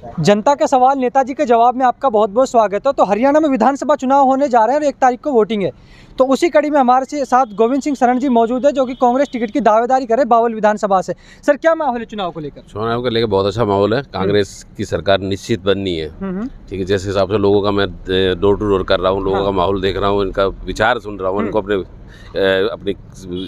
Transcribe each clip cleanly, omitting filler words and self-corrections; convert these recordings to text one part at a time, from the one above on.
जनता के सवाल नेताजी के जवाब में आपका बहुत बहुत स्वागत है। तो हरियाणा में विधानसभा चुनाव होने जा रहे हैं और 1 तारीख को वोटिंग है। तो उसी कड़ी में हमारे साथ गोविंद सिंह शरण जी मौजूद है, जो कि कांग्रेस टिकट की दावेदारी करे बावल विधानसभा से। सर, क्या माहौल है चुनाव को लेकर? चुनाव को लेकर बहुत अच्छा माहौल है। कांग्रेस की सरकार निश्चित बननी है। ठीक है, जिस हिसाब से लोगों का मैं डोर टू डोर कर रहा हूँ, लोगों का माहौल देख रहा हूँ, इनका विचार सुन रहा हूँ, उनको अपनी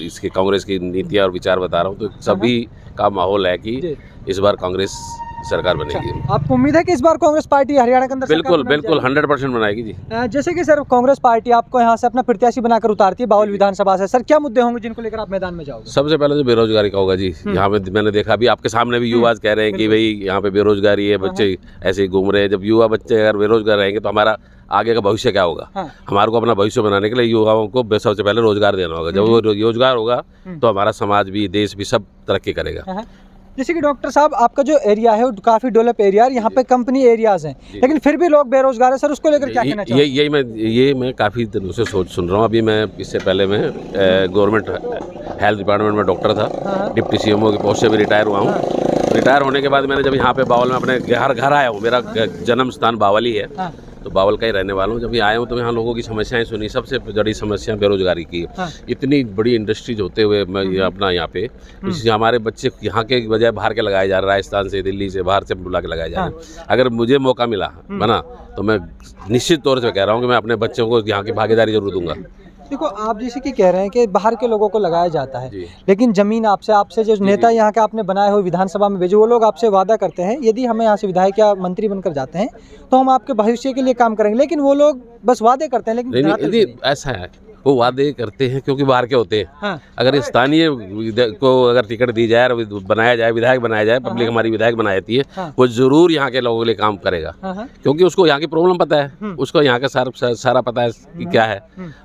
इसके कांग्रेस की नीतियाँ और विचार बता रहा हूँ, तो सभी का माहौल है कि इस बार कांग्रेस सरकार बनेगी। आपको उम्मीद है कि इस बार कांग्रेस पार्टी हरियाणा के अंदर बिल्कुल 100% बनाएगी जी। जैसे कि सर, कांग्रेस पार्टी आपको यहाँ से अपना प्रत्याशी बनाकर उतारती है बावल विधानसभा से। सर, क्या मुद्दे होंगे जिनको लेकर आप मैदान में जाओगे? सबसे पहले तो बेरोजगारी का होगा जी। यहाँ पे मैंने देखा, अभी आपके सामने भी युवा कह रहे हैं कि भाई यहाँ पे बेरोजगारी है, बच्चे ऐसे ही घूम रहे हैं। जब युवा बच्चे अगर बेरोजगार रहेंगे तो हमारा आगे का भविष्य क्या होगा? हमारे को अपना भविष्य बनाने के लिए युवाओं को सबसे पहले रोजगार देना होगा। जब वो रोजगार होगा तो हमारा समाज भी, देश भी सब तरक्की करेगा। जैसे कि डॉक्टर साहब, आपका जो एरिया है वो काफी डेवलप एरिया है, यहाँ पे कंपनी एरियाज हैं, लेकिन फिर भी लोग बेरोजगार है। सर, उसको लेकर क्या कहना चाहिए? ये मैं काफ़ी दिनों से सुन रहा हूँ। अभी मैं इससे पहले मैं गवर्नमेंट हेल्थ डिपार्टमेंट में डॉक्टर था, डिप्टी CMO की पोस्ट से भी रिटायर हुआ हूँ। रिटायर होने के बाद मैंने जब यहाँ पे बावल में अपने घर आया हूँ, मेरा जन्म स्थान बावल ही है, तो बावल का ही रहने वाला हूँ। जब यहाँ आया हूँ तो यहाँ लोगों की समस्याएं सुनी। सबसे बड़ी समस्या बेरोजगारी की है। इतनी बड़ी इंडस्ट्रीज होते हुए मैं अपना यहाँ पे हमारे बच्चे यहाँ के बजाय बाहर के लगाए जा रहे हैं, राजस्थान से, दिल्ली से, बाहर से बुला के लगाए जा रहे हैं। अगर मुझे मौका मिला बना तो मैं निश्चित तौर से कह रहा हूँ कि मैं अपने बच्चों को यहाँ की भागीदारी जरूर दूंगा। देखो, आप जैसे कि कह रहे हैं कि बाहर के लोगों को लगाया जाता है, लेकिन जमीन आपसे जो नेता यहाँ के आपने बनाए हुए विधानसभा में भेजे, वो लोग आपसे वादा करते हैं यदि हमें यहाँ से विधायक या मंत्री बनकर जाते हैं तो हम आपके भविष्य के लिए काम करेंगे, लेकिन वो लोग बस वादे करते हैं। लेकिन ऐसा है, वो वादे करते हैं क्योंकि बाहर के होते हैं। अगर स्थानीय को अगर टिकट दी जाए और बनाया जाए, विधायक बनाया जाए, पब्लिक हमारी विधायक बनाई जाती है, वो जरूर यहाँ के लोगों के लिए काम करेगा, क्योंकि उसको यहाँ की प्रॉब्लम पता है, उसको यहाँ का सारा पता है कि क्या है।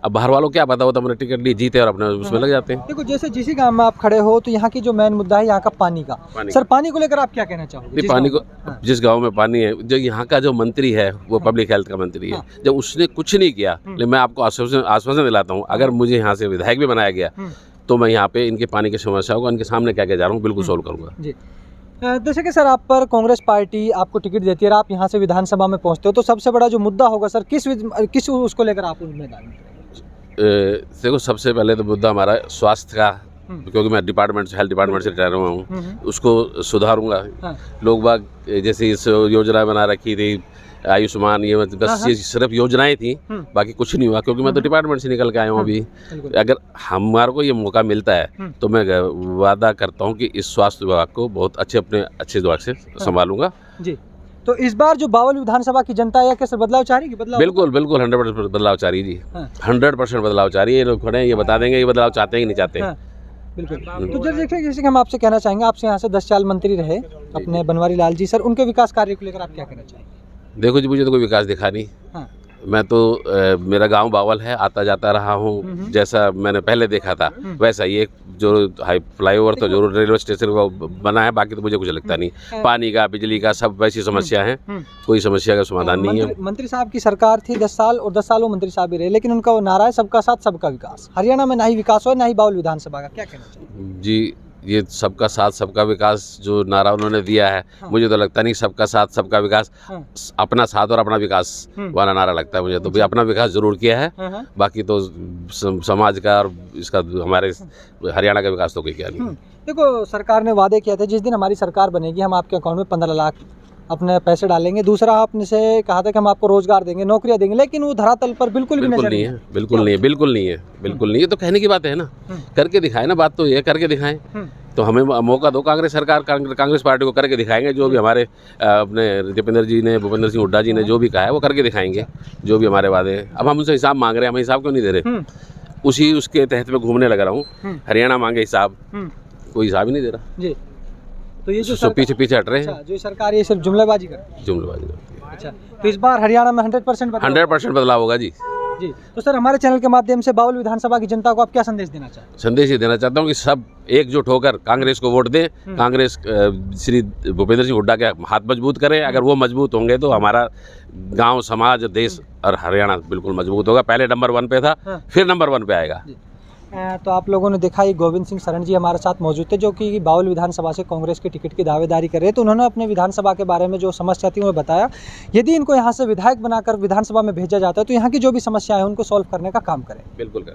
अब बाहर वालों को क्या पता, वो तो हमने टिकट ली, जीते और अपने उसमें लग जाते हैं। देखो, जैसे जिस गाँव में आप खड़े हो तो यहाँ की जो मेन मुद्दा है यहाँ का पानी का। सर, पानी को लेकर आप क्या कहना चाहोगे? पानी को, जिस गाँव में पानी है, जो यहाँ का जो मंत्री है वो पब्लिक हेल्थ का मंत्री है, जब उसने कुछ नहीं किया, लेकिन मैं आपको आश्वासन दिलाता हूँ, अगर मुझे यहाँ से विधायक भी बनाया गया तो मैं यहाँ पे इनके पानी की समस्याओं को इनके सामने क्या जा रहा हूँ बिल्कुल सोल्व करूँगा जी। जैसे कि सर, आप पर कांग्रेस पार्टी आपको टिकट देती है और आप यहाँ से विधानसभा में पहुँचते हो, तो सबसे बड़ा जो मुद्दा होगा सर, किस उसको लेकर आप मैदान में? देखो, सबसे पहले तो मुद्दा हमारा स्वास्थ्य का, क्योंकि मैं हेल्थ डिपार्टमेंट से रिटायर हुआ हूँ, उसको सुधारूंगा। लोग बाग जैसे इस योजना बना रखी थी आयुष्मान, ये बस ये सिर्फ योजनाएं थी, बाकी कुछ नहीं हुआ, क्योंकि मैं तो डिपार्टमेंट से निकल के आया हूँ अभी। अगर हमारे को ये मौका मिलता है तो मैं वादा करता हूँ कि इस स्वास्थ्य विभाग को बहुत अच्छे विभाग से संभालूंगा जी। तो इस बार जो बावल विधानसभा की जनता है, कैसे बदलाव चाह रही है? बिल्कुल 100% बदलाव चाह रही है जी। 100% बदलाव चाह रही है। ये लोग खड़े हैं, ये बता देंगे ये बदलाव चाहते हैं कि नहीं चाहते हैं। बिल्कुल। तो देखिए, जैसे कि हम आपसे कहना चाहेंगे, आपसे यहाँ से 10 साल मंत्री रहे अपने बनवारी लाल जी, सर, उनके विकास कार्य को लेकर आप क्या कहना चाहेंगे? देखो जी, मुझे तो कोई विकास दिखा नहीं। मैं तो मेरा गांव बावल है, आता जाता रहा हूँ, जैसा मैंने पहले देखा था वैसा ही। एक जो फ्लाईओवर तो जरूर रेलवे स्टेशन बना है, बाकी तो मुझे कुछ लगता नहीं। पानी का, बिजली का, सब वैसी समस्या है, कोई समस्या का समाधान नहीं है। मंत्री साहब की सरकार थी 10 साल, और 10 साल वो मंत्री साहब भी रहे, लेकिन उनका वो नारा है सबका साथ सबका विकास। हरियाणा में ना ही विकास हो, ना ही बावल विधानसभा का, क्या कहना चाहिए जी? ये सबका साथ सबका विकास जो नारा उन्होंने दिया है, मुझे तो लगता नहीं सबका साथ सबका विकास, अपना साथ और अपना विकास वाला नारा लगता है मुझे तो। भी अपना विकास जरूर किया है, बाकी तो समाज का और इसका हमारे हरियाणा का विकास तो कोई किया नहीं। देखो, सरकार ने वादे किया था जिस दिन हमारी सरकार बनेगी हम आपके अकाउंट में 15 लाख अपने पैसे डालेंगे। दूसरा, आपने से कहा था कि हम आपको रोजगार देंगे, नौकरियां देंगे, लेकिन वो धरातल पर बिल्कुल नहीं है। बिल्कुल नहीं है। तो कहने की बात है ना, करके दिखाए ना, बात तो ये करके दिखाएं। तो हमें मौका दो, कांग्रेस सरकार, कांग्रेस पार्टी को करके दिखाएंगे। जो भी हमारे अपने भूपेंद्र सिंह हुड्डा जी ने जो भी कहा है वो करके दिखाएंगे, जो भी हमारे वादे हैं। अब हम उनसे हिसाब मांग रहे हैं, हमें हिसाब क्यों नहीं दे रहे? उसके तहत में घूमने लग रहा हूँ। हरियाणा मांगे हिसाब, कोई हिसाब ही नहीं दे रहा जी। तो ये जो पीछे हट रहे हैं, जो सरकार ये सिर्फ जुमलेबाजी करती है। अच्छा, तो इस बार हरियाणा में 100% बदलाव होगा जी। तो सर, हमारे चैनल के माध्यम से बावल विधानसभा की जनता को आप क्या संदेश देना चाहते हैं? संदेश ये देना चाहता हूँ कि सब एकजुट होकर कांग्रेस को वोट दें। कांग्रेस श्री भूपेंद्र सिंह हुड्डा के हाथ मजबूत करें। अगर वो मजबूत होंगे तो हमारा गांव, समाज, देश और हरियाणा बिल्कुल मजबूत होगा। पहले नंबर 1 पे था, फिर नंबर 1 पे आएगा। तो आप लोगों ने देखा ये गोविंद सिंह शरण जी हमारे साथ मौजूद थे, जो कि बाउल विधानसभा से कांग्रेस के टिकट की दावेदारी कर रहे थे। तो उन्होंने अपने विधानसभा के बारे में जो समस्या थी वो बताया। यदि इनको यहाँ से विधायक बनाकर विधानसभा में भेजा जाता है तो यहाँ की जो भी समस्या है उनको सॉल्व करने का काम करें। बिल्कुल।